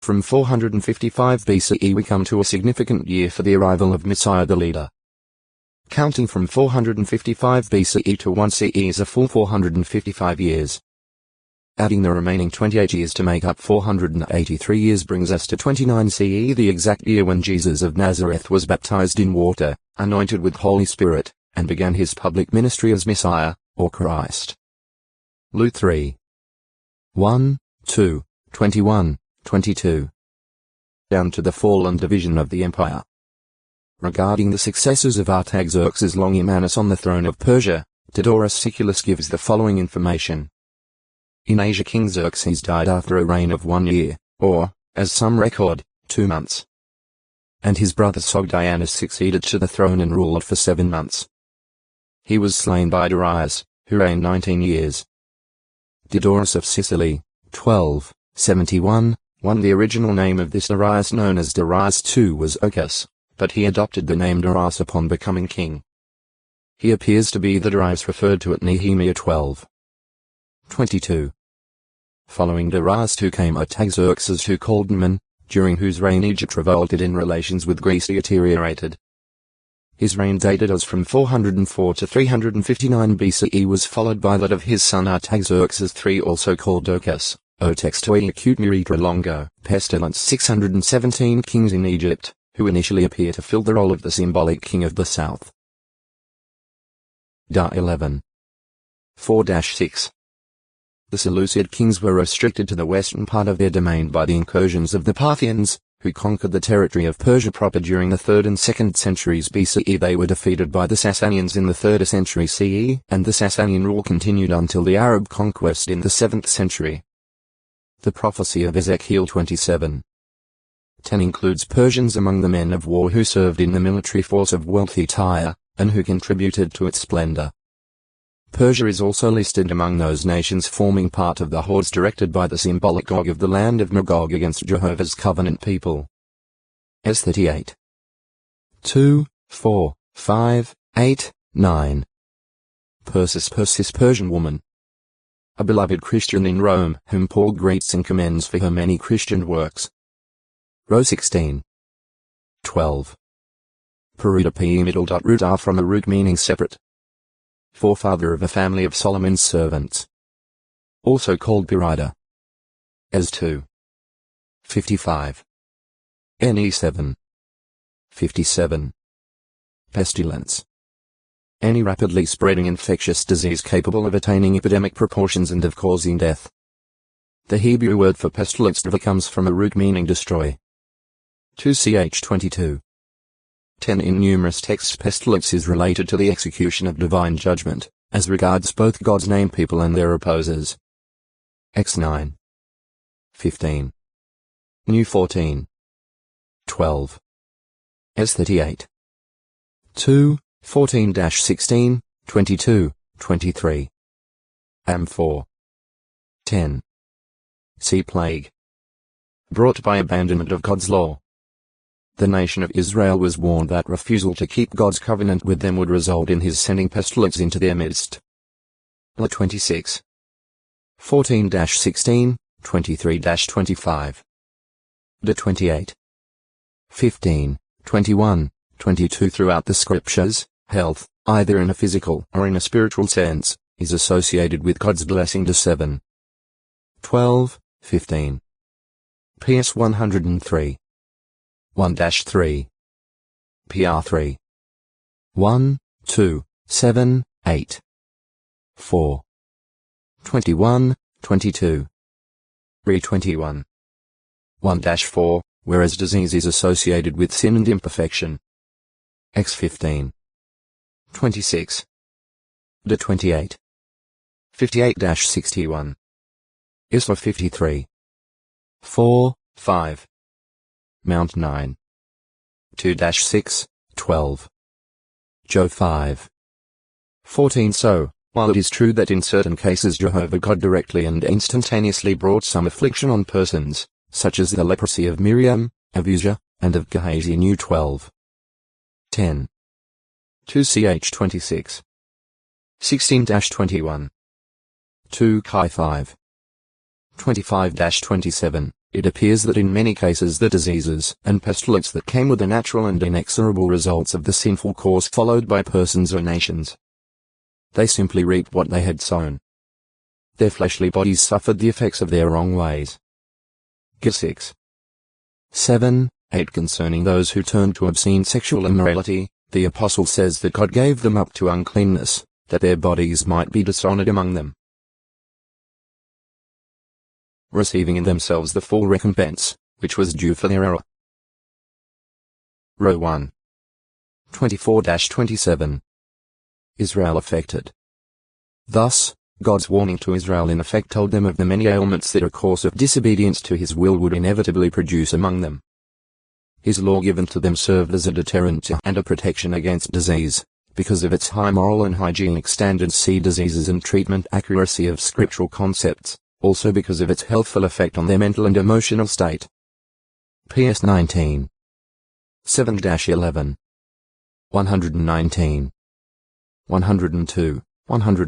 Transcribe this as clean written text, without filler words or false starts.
From 455 BCE we come to a significant year for the arrival of Messiah the leader. Counting from 455 BCE to 1 CE is a full 455 years. Adding the remaining 28 years to make up 483 years brings us to 29 CE, the exact year when Jesus of Nazareth was baptized in water, anointed with Holy Spirit, and began his public ministry as Messiah, or Christ. Luke 3. 1, 2, 21, 22. Down to the fall and division of the empire. Regarding the successors of Artaxerxes Longimanus on the throne of Persia, Diodorus Siculus gives the following information. In Asia King Xerxes died after a reign of 1 year, or, as some record, 2 months. And his brother Sogdianus succeeded to the throne and ruled for 7 months. He was slain by Darius, who reigned 19 years. Diodorus of Sicily, 1271, the original name of this Darius known as Darius II was Ocus, but he adopted the name Darius upon becoming king. He appears to be the Darius referred to at Nehemiah 12:22. Following Darius II came Artaxerxes II Chaldean, during whose reign Egypt revolted and relations with Greece deteriorated. His reign dated as from 404 to 359 BCE was followed by that of his son Artaxerxes III, also called Ocus, O textoi acute muritra longo, pestilence. 617 kings in Egypt, who initially appear to fill the role of the symbolic king of the south. Da 11. 4-6. The Seleucid kings were restricted to the western part of their domain by the incursions of the Parthians, who conquered the territory of Persia proper during the 3rd and 2nd centuries BCE. They were defeated by the Sasanians in the 3rd century CE, and the Sasanian rule continued until the Arab conquest in the 7th century. The prophecy of Ezekiel 27:10 includes Persians among the men of war who served in the military force of wealthy Tyre, and who contributed to its splendor. Persia is also listed among those nations forming part of the hordes directed by the symbolic Gog of the land of Magog against Jehovah's covenant people. S 38. 2, 4, 5, 8, 9. Persis Persian woman. A beloved Christian in Rome, whom Paul greets and commends for her many Christian works. Row 16. 12. Peruda P. middle dot root R from a root meaning separate. Forefather of a family of Solomon's servants. Also called Perida. As 2. 55. NE 7. 57. Pestilence. Any rapidly spreading infectious disease capable of attaining epidemic proportions and of causing death. The Hebrew word for pestilence comes from a root meaning destroy. 2ch 22. 10 In numerous texts pestilence is related to the execution of divine judgment, as regards both God's named people and their opposers. X 9. 15. New 14. 12. S 38. 2, 14-16, 22, 23. Am 4. 10. Sea plague. Brought by abandonment of God's law. The nation of Israel was warned that refusal to keep God's covenant with them would result in his sending pestilence into their midst. La 26. 14-16, 23-25. Da 28. 15, 21, 22 Throughout the scriptures, health, either in a physical or in a spiritual sense, is associated with God's blessing. Da 7. 12, 15. PS 103. 1-3. PR 3. 1, 2, 7, 8. 4. 21, 22. Re 21. 1-4, whereas disease is associated with sin and imperfection. X 15. 26. Da 28. 58-61. Isra 53. 4, 5. Mount 9. 2-6, 12. Joe 5. 14 So, while it is true that in certain cases Jehovah God directly and instantaneously brought some affliction on persons, such as the leprosy of Miriam, of Uzzah, and of Gehazi New 12. 10. 2ch 26. 16-21. 2 Chi 5. 25-27. it appears that in many cases the diseases and pestilence that came were the natural and inexorable results of the sinful course followed by persons or nations. They simply reaped what they had sown. Their fleshly bodies suffered the effects of their wrong ways. 6. 7, 8 Concerning those who turned to obscene sexual immorality, the apostle says that God gave them up to uncleanness, that their bodies might be dishonored among them, receiving in themselves the full recompense, which was due for their error. Row 1. 24-27. Israel affected. Thus, God's warning to Israel in effect told them of the many ailments that a course of disobedience to his will would inevitably produce among them. His law given to them served as a deterrent and a protection against disease, because of its high moral and hygienic standards. See diseases and treatment accuracy of scriptural concepts, also because of its healthful effect on their mental and emotional state. PS 19. 7-11. 119. 102, 103.